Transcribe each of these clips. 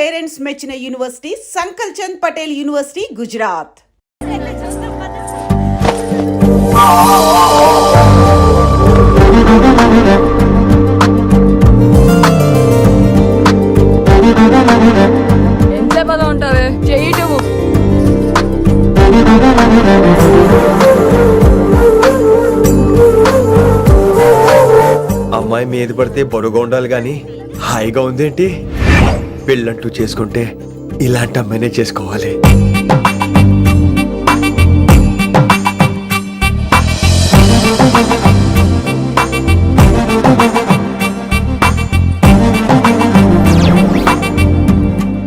Parents మెచ్చిన university సంకల్ Chand Patel university Gujarat. ఎంత పద ఉంటావే చేయటము. అమ్మాయి మీద పడితే బరువుగా ఉండాలి గాని హాయిగా ఉందేంటి? పెళ్ళంటూ చేసుకుంటే ఇలాంటి అమ్మాయినే చేసుకోవాలి.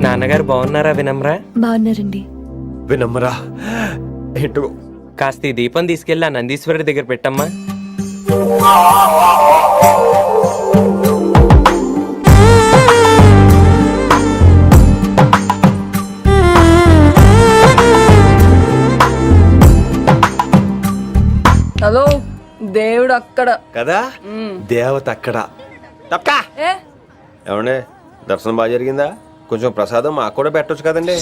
నాన్నగారు బాగున్నారా వినమ్రా? బాగున్నారండి. వినమ్రా ఏంటో కాస్త ఈ దీపం తీసుకెళ్ళి ఆ నందీశ్వరుడి దగ్గర పెట్టమ్మా. హలో, దేవుడు అక్కడ కదా దేవత అక్కడ. తప్పకా ఏ ఏమండే దర్శనం బాగా జరిగిందా? కొంచెం ప్రసాదం మాకు కూడా పెట్టొచ్చు కదండి.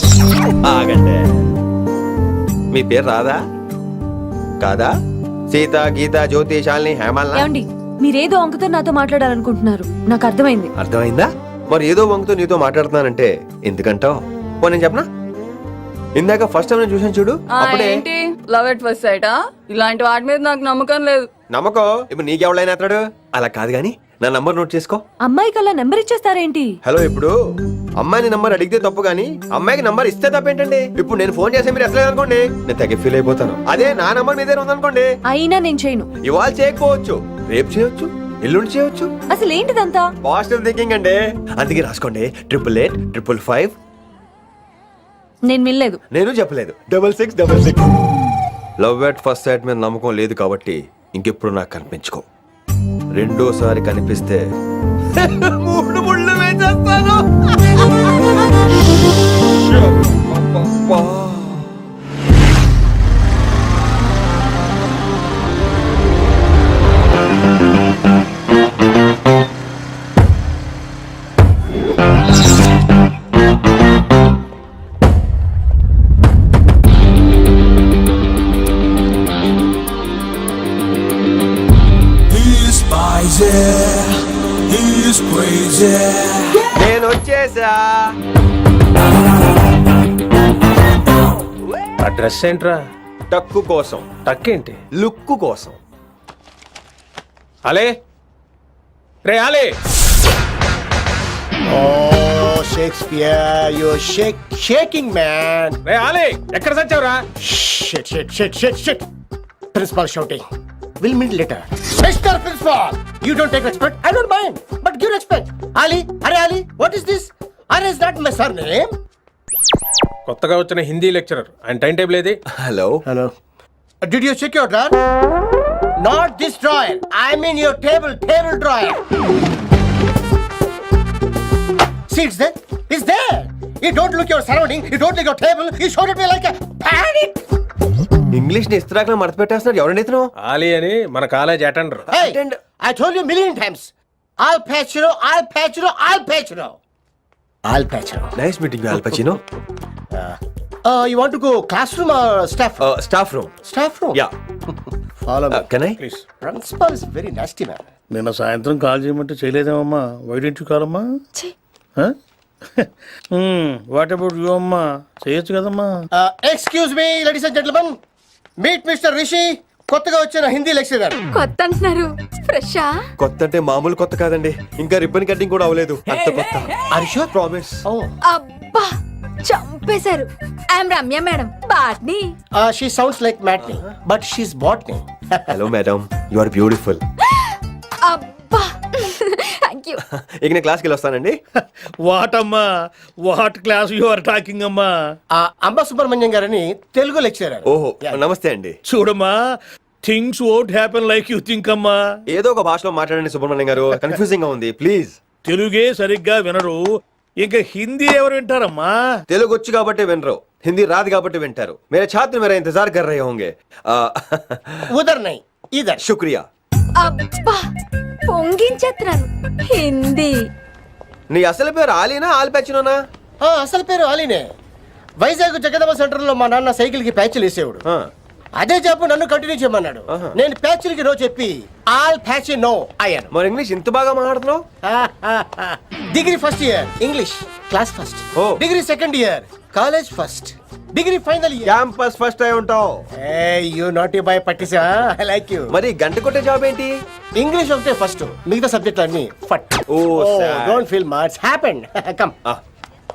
ఆగండి, మీ పేరు రాదా కాదా? సీత, గీత, జ్యోతి, శాలిని, హేమల్. ఏమండి, మీరేదో అంకుతో నాతో మాట్లాడాలనుకుంటున్నారు, నాకు అర్థమైంది. అర్థమైందా? మరి ఏదో వంగుతో నీతో మాట్లాడుతున్నానంటే ఎందుకంటావు? పో నేను చెప్పనా? ఇందాక ఫస్ట్ టైం నేను చూసాను చూడు, అప్పుడే. ఏంటి లవ్ ఎట్ ఫస్ట్ సైటా? ఇలాంటి వాటి మీద నాకు నమ్మకం లేదు. నమ్మకం ఇప్పుడు నీకెవడైనా అతడు? అలా కాదు గాని నా నంబర్ నోట్ చేసుకో. అమ్మాయికి అలా నెంబర్ ఇచ్చేస్తారేంటి? హలో, ఇప్పుడు అమ్మాయిని నంబర్ అడిగితే తప్పు గానీ అమ్మాయికి నంబర్ ఇస్తే తప్పేంటండి? ఇప్పుడు నేను ఫోన్ చేస్తే మీరు ఎట్లేదు అనుకోండి, నేను తగ్గ ఫీల్ అయిపోతాను. అదే నా నంబర్ మీదే ఉందనుకోండి, అయినా నేను చేయను. ఇవాళ చేయకపోవచ్చు, రేపు చేయొచ్చు, ఎల్లుండి చేయొచ్చు. అసలు ఏంటిదంతా? పాజిటివ్ థింకింగ్ అండి. అందుకే రాసుకోండి 888 నేను వినలేదు. నేను చెప్పలేదు 6666. లవ్ ఎట్ ఫస్ట్ సైట్ మీద నమ్మకం లేదు కాబట్టి ఇంకెప్పుడు నాకు కనిపించుకో. రెండోసారి కనిపిస్తే 3 ముళ్ళు వేసేస్తాను. నేను వచ్చేసా. ఆ డ్రెస్ ఏంట్రా? టక్కు కోసం, టక్కేంటి? లుక్కు కోసం. అలే రే అలే. Oh, Shakespeare, you're shaking, man. రే అలే, ఎక్కడ సచ్చావురా? Shit. Principal shouting. We'll meet later. Mr. Principal, you don't take respect. I don't mind, but give respect. Ali, Ali, what is this? Ali, is that my surname? కొత్తగా వచ్చిన Hindi lecturer, ఆయన time table ఏది? Hello. Did you check your drawer? Not this drawer. I mean your table drawer. See, it's there. You don't look your surrounding. You don't look your table. You showed at me like a panic. English ని ఇస్త్రాక్ మడత పెట్టేస్తున్నాడు. ఎవరండి ఇతను? ఆలీ అని మన college attender. Hey, I told you a million times. I'll patch you. Nice meeting you, all పచినో. You want to go classroom or staff room? Staff room. Staff room? Yeah. Follow me. Can I? Please. Principal is very nasty, man. నిన్న సాయంత్రం call చేయమంటే చేయలేదేమమ్మా? వైడెంట్ కాలమ్మా? What about you అమ్మా? చేయొచ్చు కదమ్మా. Excuse me, ladies and gentlemen. Meet Mr. Rishi. కొత్తగా వచ్చిన Hindi lecturer. కొత్త అంటున్నారు, ఫ్రెషా? కొత్త అంటే మామూలు కొత్త కాదండి, ఇంకా రిబ్బన్ కటింగ్ కూడా అవ్వలేదు, అంత కొత్త. Are you sure? Promise. Oh. అబ్బా, చంపేశారు. I'm Ramya madam, botany. She sounds like Matney, but she's botany. Hello madam, you are beautiful. అబ్బా, థ్యాంక్ యూ. ఇక నేను క్లాస్కి వెళ్ళొస్తానండి. వాట్ అమ్మా, what class you are talking అమ్మా? అంబ సుబ్రహ్మణ్యం గారని తెలుగు లెక్చరర్. ఓహో, నమస్తే అండి. చూడమ్మా, things won't happen like you think అమ్మా. ఏదో ఒక భాషలో మాట్లాడండి సుబ్రహ్మణ్యం గారు, కన్ఫ్యూజింగ్ గా ఉంది, ప్లీజ్. తెలుగే సరిగ్గా వినరు, ఇంకా హిందీ ఎవరు వింటారమ్మా? తెలుగు వచ్చు కాబట్టి వినరు, హిందీ రాదు కాబట్టి వింటారు. मेरे छात्र मेरा इंतजार कर रहे होंगे. ఉదర్ నై ఇదర్. शुक्रिया. అబ్బా, పొంగించేత్రాను హిందీ. నీ అసలు పేరు ఆలీనా ఆల్పచ్చినోనా? అసలు పేరు అలీనే. వైజాగ్ జగదమ్మ సెంటర్ లో మా నాన్న సైకిల్ కి ప్యాచ్లు వేసేవాడు. ఆ, అదే జాబ్ నన్ను కంటిన్యూ చేయమన్నాడు. ఆహా. నేను ప్యాచ్లకి నో చెప్పి ఆల్ ప్యాచ్ నో అయ్యాను. మరి ఇంగ్లీష్ ఇంత బాగా మాట్లాడుతున్నావు? Degree first year English class first. ఓ. Degree second year college first. Degree final year campus first అయి ఉంటావు. యూ నాటీ బాయ్ పట్టిసా. I like you. మరి గంట కొట్టే జాబ్ ఏంటి? ఇంగ్లీష్ ఒకటే ఫస్ట్, మిగతా సబ్జెక్ట్ అన్ని ఫట్. ఓ, sad. Don't feel much happened. Come. ఆ,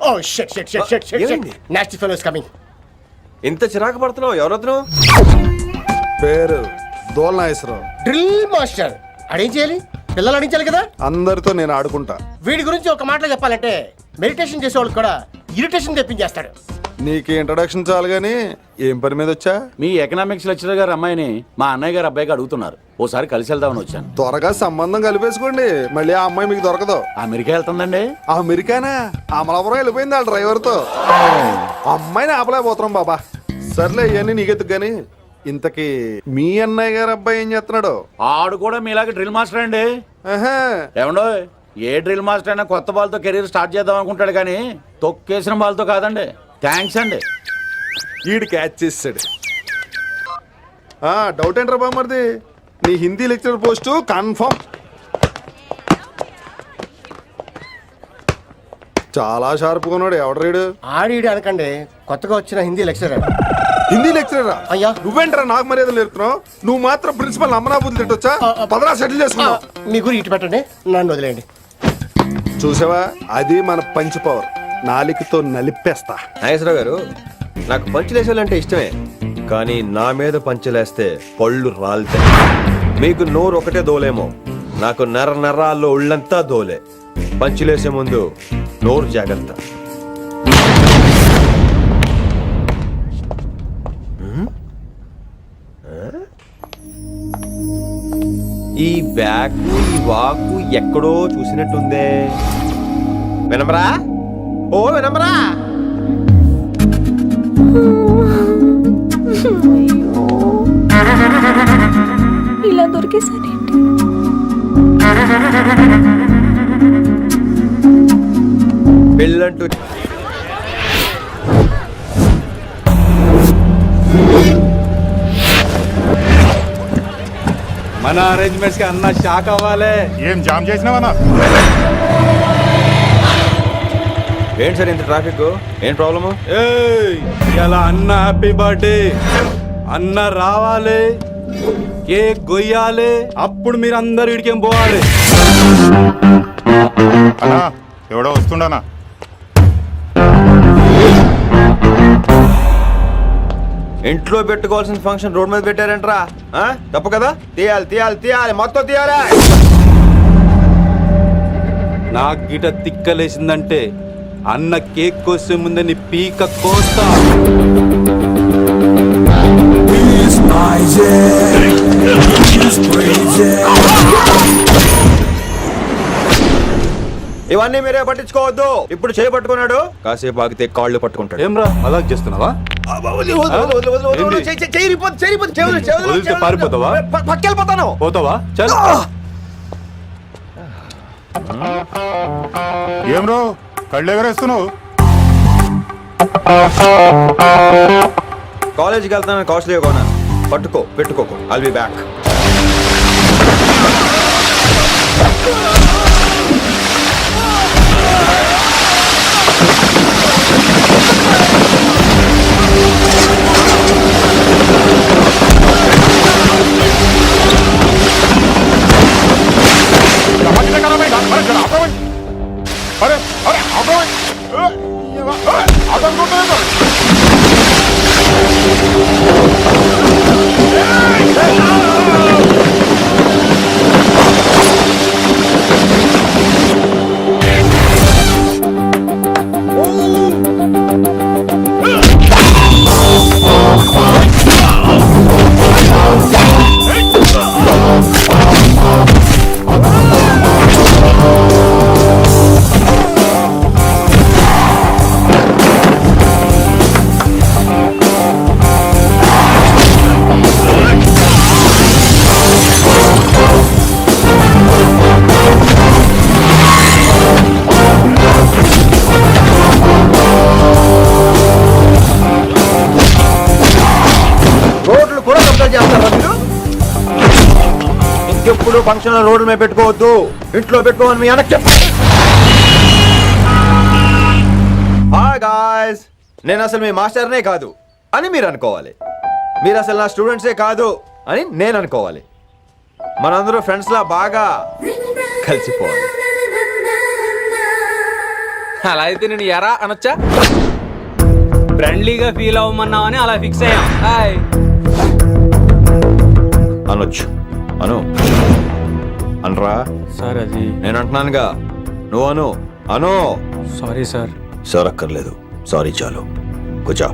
oh shit shit shit shit shit. ఏమైంది? Nasty fellows coming. ఇంత చిరాకు పడుతున్నావు? ఎవరొద్దు? పేరు దోల్నాగేశ్వరరావు. Drill master. అడేం చేయాలి? పిల్లలు అడించాలి కదా. అందరితో నేను ఆడుకుంటా. వీడి గురించి ఒక మాటలో చెప్పాలంటే మెడిటేషన్ చేసేవాళ్ళు కూడా ఇరిటేషన్ తెప్పించేస్తాడు. నీకు ఇంట్రడక్షన్ చాలు గానీ ఏం పని మీద వచ్చా? మీ ఎకనామిక్స్ లెక్చరర్ గారు అమ్మాయిని మా అన్నయ్య గారు అబ్బాయికి అడుగుతున్నారు. ఓసారి కలిసి వెళ్దామని వచ్చాను. త్వరగా సంబంధం కలిపేసుకోండి, మళ్ళీ ఆ అమ్మాయి మీకు దొరకదు. అమెరికా వెళ్తుందండి. అమెరికానా? అమలాపురం వెళ్ళిపోయింది వాళ్ళ డ్రైవర్ తో. అమ్మాయిని ఆపలేకపోతున్నాం బాబా. సర్లే ఇవన్నీ నీకెత్తుకు గాని ఇంతకీ మీ అన్నయ్య గారు అబ్బాయి ఏం చేస్తున్నాడు? ఆడు కూడా మీలాగే డ్రిల్ మాస్టర్ అండి. ఆహా. ఏమండో, ఏ డ్రిల్ మాస్టర్ అయినా కొత్త బాల్తో కెరీర్ స్టార్ట్ చేద్దాం అనుకుంటాడు కానీ తొక్కేసిన బాల్తో కాదండి. థ్యాంక్స్ అండి. ఈడు క్యాచ్ చేసాడు. డౌట్ ఏంట్రా బామ్మర్ది, నీ హిందీ లెక్చరర్ పోస్టు కన్ఫర్మ్. చాలా షార్ప్గా ఉన్నాడు. ఎవడ్రీడు? ఆడిడు అనకండి, కొత్తగా వచ్చిన హిందీ లెక్చరర్. హిందీ లెక్చరరా? అయ్యా. నువ్వేంట్రా నాకు మర్యాదలు నేర్పుతున్నావు? నువ్వు మాత్రం ప్రిన్సిపల్ అమ్మనాబుద్ధి తిట్టొచ్చా? పదరా సెటిల్ చేసుకున్నావు. మీ గురి ఇటు పెట్టండి, నన్ను వదిలేయండి. చూసావా, అది మన పంచ్ పవర్. నాలికతో నలిపేస్తా. నాగేశ్వరరావు గారు, నాకు పంచులేసాలంటే ఇష్టమే, కానీ నా మీద పంచులేస్తే పళ్ళు రాలుతాయి. మీకు నోరు ఒకటే దోలేమో, నాకు నర నరాల్లో ఉళ్ళంతా దోలే. పంచులేసే ముందు నోరు జాగ్రత్త. ఈ బ్యాగు ఈ వాకు ఎక్కడో చూసినట్టుందే. వినమరా? ఓ వినమరా? ఇలా దొరికేసానేంటి? పెళ్ళంటూ మన అరేంజ్మెంట్స్ కి అన్న షాక్ అవ్వాలి. ఏం జామ్ చేసినావన్నా? ఏంటి సార్ ఇంత ట్రాఫిక్? ఏం ప్రాబ్లము? ఇలా అన్న హ్యాపీ బర్త్డే. అన్న రావాలి, కేక్ గొయ్యాలి, అప్పుడు మీరు అందరు ఇడికేం పోవాలి. అన్నా ఎవడో వస్తుండనా? ఇంట్లో పెట్టుకోవాల్సిన ఫంక్షన్ రోడ్ మీద పెట్టారంటరా? తప్పు కదా? తీయాలి తీయాలి తీయాలి, మొత్తం తీయాలి. నాకు గిట తిక్కలేసిందంటే అన్న కేక్ కోసే ముందే నీ పీక కోస్తా. ఇవన్నీ మీరే పట్టించుకోవద్దు. ఇప్పుడు చేయి పట్టుకున్నాడు, కాసేపు ఆగితే కాళ్ళు పట్టుకుంటాడు. ఏమ్రా అలా చేస్తున్నావా? వదిలితే పారిపోతావా? పక్కెళ్ళిపోతాను. పోతావా? చల్. ఏం రో కళ్ళు ఎగరేస్తున్నావు? కాలేజీకి వెళ్తాను, కాస్ట్లీ కొనా. పట్టుకో, పెట్టుకోకు. I'll be back. అరే అరే ఫంక్షన్ రోడ్ల మీద పెట్టుకోవద్దు, ఇంట్లో పెట్టుకోమని మీ అన్నకి చెప్పు. హాయ్ గాయ్స్, నేను అసలు మీ మాస్టర్నే కాదు అని మీరు అనుకోవాలి. మీరు అసలు నా స్టూడెంట్సే కాదు అని నేను అనుకోవాలి. మనందరూ ఫ్రెండ్స్ లా బాగా కలిసిపోవాలి. అలా అయితే నేను ఎరా అనొచ్చా? ఫ్రెండ్లీగా ఫీల్ అవ్వమన్నావని అలా ఫిక్స్ అయ్యాం. హాయ్. అనొచ్చు, అను అనరా. సార్ అది నేను అంటున్నానుగా, నువ్వు అను. Sorry sir. సార్ అక్కర్లేదు, సారీ చాలు. కూర్చో.